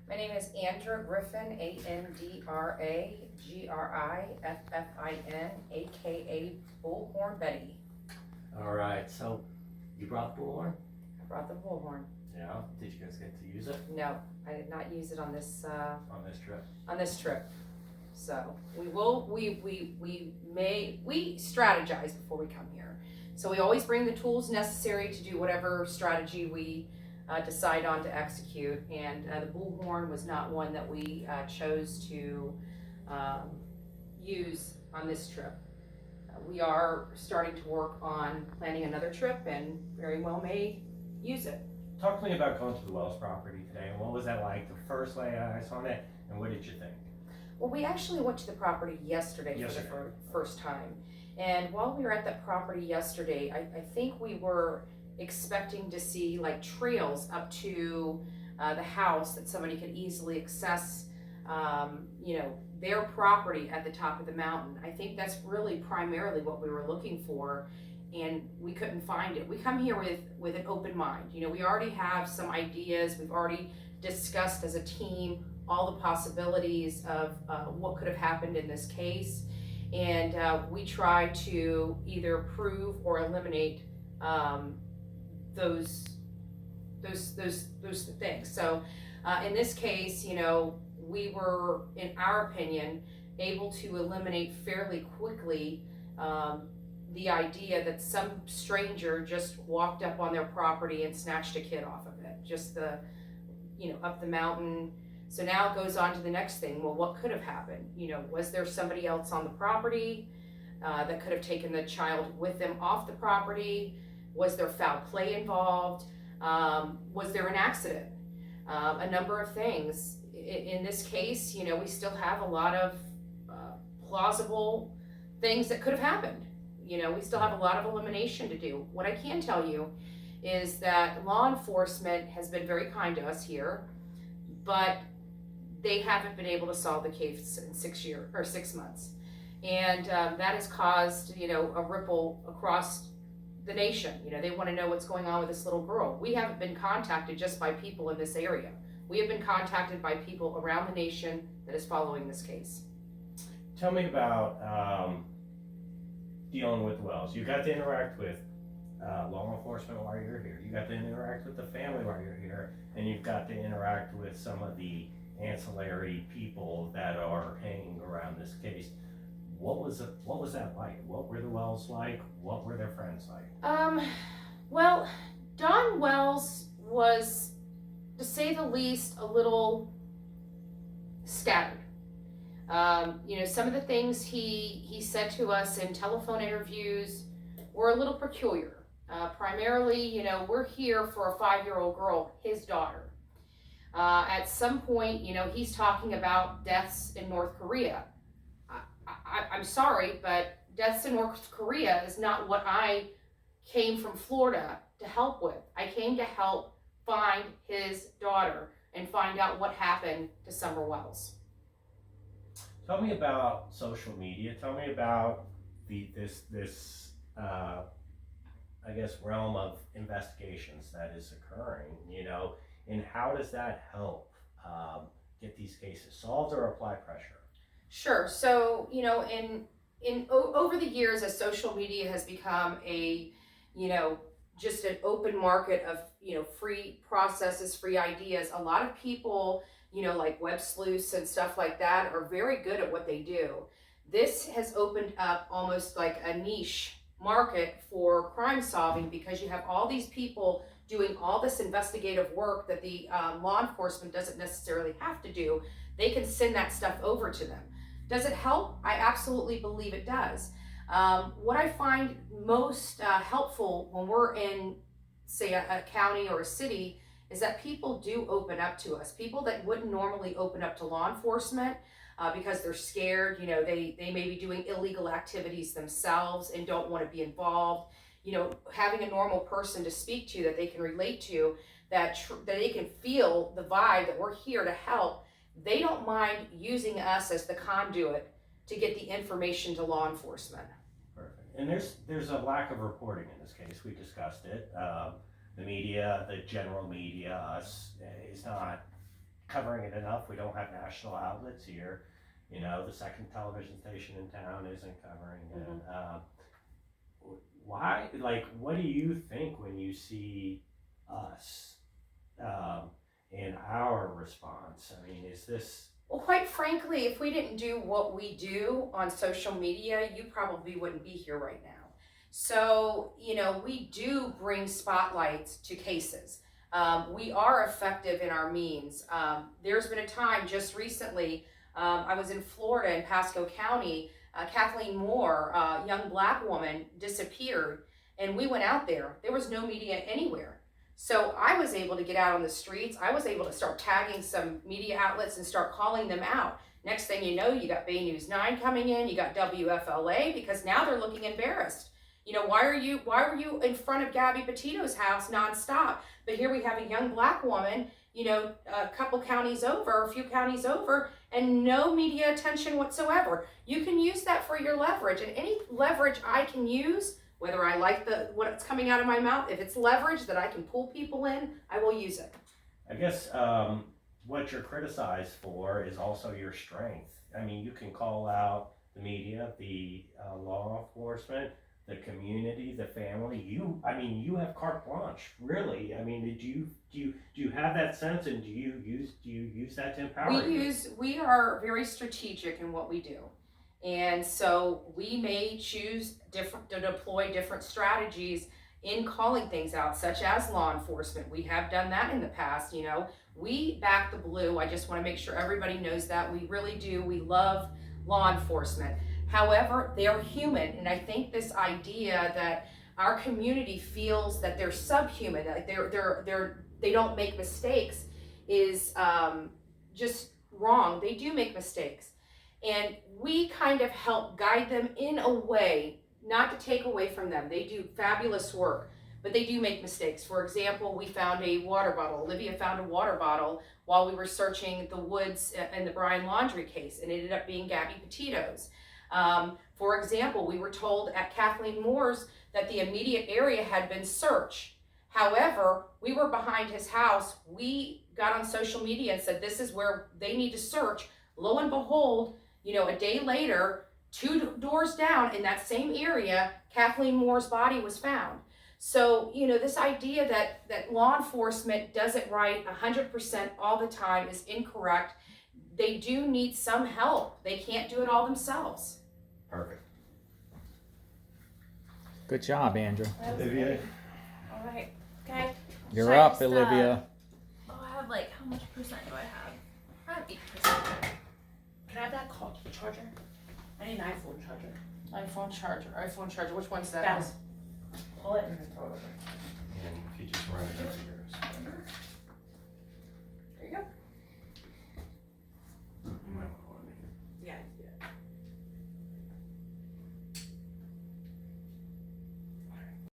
My name is Andra Griffin, ANDRAGRIFFIN, aka Bullhorn Betty. All right, so you brought the bullhorn? I brought the bullhorn. Yeah. Did you guys get to use it No, I did not use it on this trip? on this trip. So we will. We strategize before we come here. So we always bring the tools necessary to do whatever strategy we decide on to execute. And the bullhorn was not one that we chose to use on this trip. We are starting to work on planning another trip, and very well may use it. Talk to me about going to the Wells property today, and what was that like the first lay eyes on it, and what did you think? Well, we actually went to the property yesterday. For the first time. And while we were at that property yesterday, I think we were expecting to see like trails up to the house that somebody could easily access, their property at the top of the mountain. I think that's really primarily what we were looking for, and we couldn't find it. We come here with an open mind. We already have some ideas. We've already discussed as a team all the possibilities of what could have happened in this case, and we try to either prove or eliminate those things. So in this case, we were, in our opinion, able to eliminate fairly quickly the idea that some stranger just walked up on their property and snatched a kid off of it, just up the mountain. So now it goes on to the next thing. Well, what could have happened? Was there somebody else on the property that could have taken the child with them off the property? Was there foul play involved? Was there an accident? A number of things. In this case, we still have a lot of plausible things that could have happened. We still have a lot of elimination to do. What I can tell you is that law enforcement has been very kind to us here, but they haven't been able to solve the case in 6 months. And that has caused, a ripple across the nation. They want to know what's going on with this little girl. We haven't been contacted just by people in this area. We have been contacted by people around the nation that is following this case. Tell me about dealing with Wells. You got to interact with law enforcement while you're here. You got to interact with the family while you're here, and you've got to interact with some of the ancillary people that are hanging around this case. What was that like? What were the Wells like? What were their friends like? Well, Don Wells was, to say the least, a little scattered. Some of the things he said to us in telephone interviews were a little peculiar. Primarily, we're here for a 5-year-old girl, his daughter. At some point, he's talking about deaths in North Korea. I'm sorry, but deaths in North Korea is not what I came from Florida to help with. I came to help find his daughter and find out what happened to Summer Wells. Tell me about social media. Tell me about this realm of investigations that is occurring, and how does that help get these cases solved or apply pressure? Sure. So, over the years, as social media has become a, just an open market of, free processes, free ideas, a lot of people, like web sleuths and stuff like that are very good at what they do. This has opened up almost like a niche market for crime solving, because you have all these people doing all this investigative work that the law enforcement doesn't necessarily have to do. They can send that stuff over to them. Does it help? I absolutely believe it does. What I find most helpful when we're in, say, a county or a city, is that people do open up to us. People that wouldn't normally open up to law enforcement because they're scared. They may be doing illegal activities themselves and don't want to be involved. Having a normal person to speak to that they can relate to, that they can feel the vibe that we're here to help. They don't mind using us as the conduit to get the information to law enforcement. Perfect. And there's a lack of reporting in this case. We discussed it. The media, the general media, us, is not covering it enough. We don't have national outlets here. You know, the second television station in town isn't covering it. Why, like, what do you think when you see us in our response? I mean, is this... Well, quite frankly, if we didn't do what we do on social media, you probably wouldn't be here right now. So, you know, we do bring spotlights to cases. We are effective in our means. There's been a time just recently, I was in Florida in Pasco County. Kathleen Moore, a young black woman, disappeared, and we went out there. There was no media anywhere. So I was able to get out on the streets. I was able to start tagging some media outlets and start calling them out. Next thing you know, you got Bay News 9 coming in, you got WFLA, because now they're looking embarrassed. You know, why were you in front of Gabby Petito's house nonstop? But here we have a young black woman, you know, a few counties over, and no media attention whatsoever. You can use that for your leverage, and any leverage I can use, whether I like what's coming out of my mouth, if it's leverage that I can pull people in, I will use it. I guess what you're criticized for is also your strength. I mean, you can call out the media, the law enforcement, the community, the family. You have carte blanche, really. I mean, do you have that sense, and do you use that to empower you? We are very strategic in what we do. And so we may choose to deploy different strategies in calling things out, such as law enforcement. We have done that in the past. You know, we back the blue. I just want to make sure everybody knows that. We really do. We love law enforcement. However, they're human, and I think this idea that our community feels that they're subhuman, that they don't make mistakes, is just wrong. They do make mistakes, and we kind of help guide them in a way, not to take away from them. They do fabulous work, but they do make mistakes. For example, we found a water bottle. Olivia found a water bottle while we were searching the woods in the Bryan Laundrie case, and it ended up being Gabby Petito's. For example, we were told at Kathleen Moore's that the immediate area had been searched. However, we were behind his house. We got on social media and said, this is where they need to search. Lo and behold, you know, a day later, 2 doors down in that same area, Kathleen Moore's body was found. So, you know, this idea that law enforcement does it right 100% all the time is incorrect. They do need some help. They can't do it all themselves. Perfect. Good job, Andrew. Olivia? All right. Okay. You're up, Olivia. I have like, how much percent do I have? I have 8%. Can I have that charger? I need an iPhone charger. iPhone charger. Which one's that? That one. Pull it and then throw it over. And if you just run it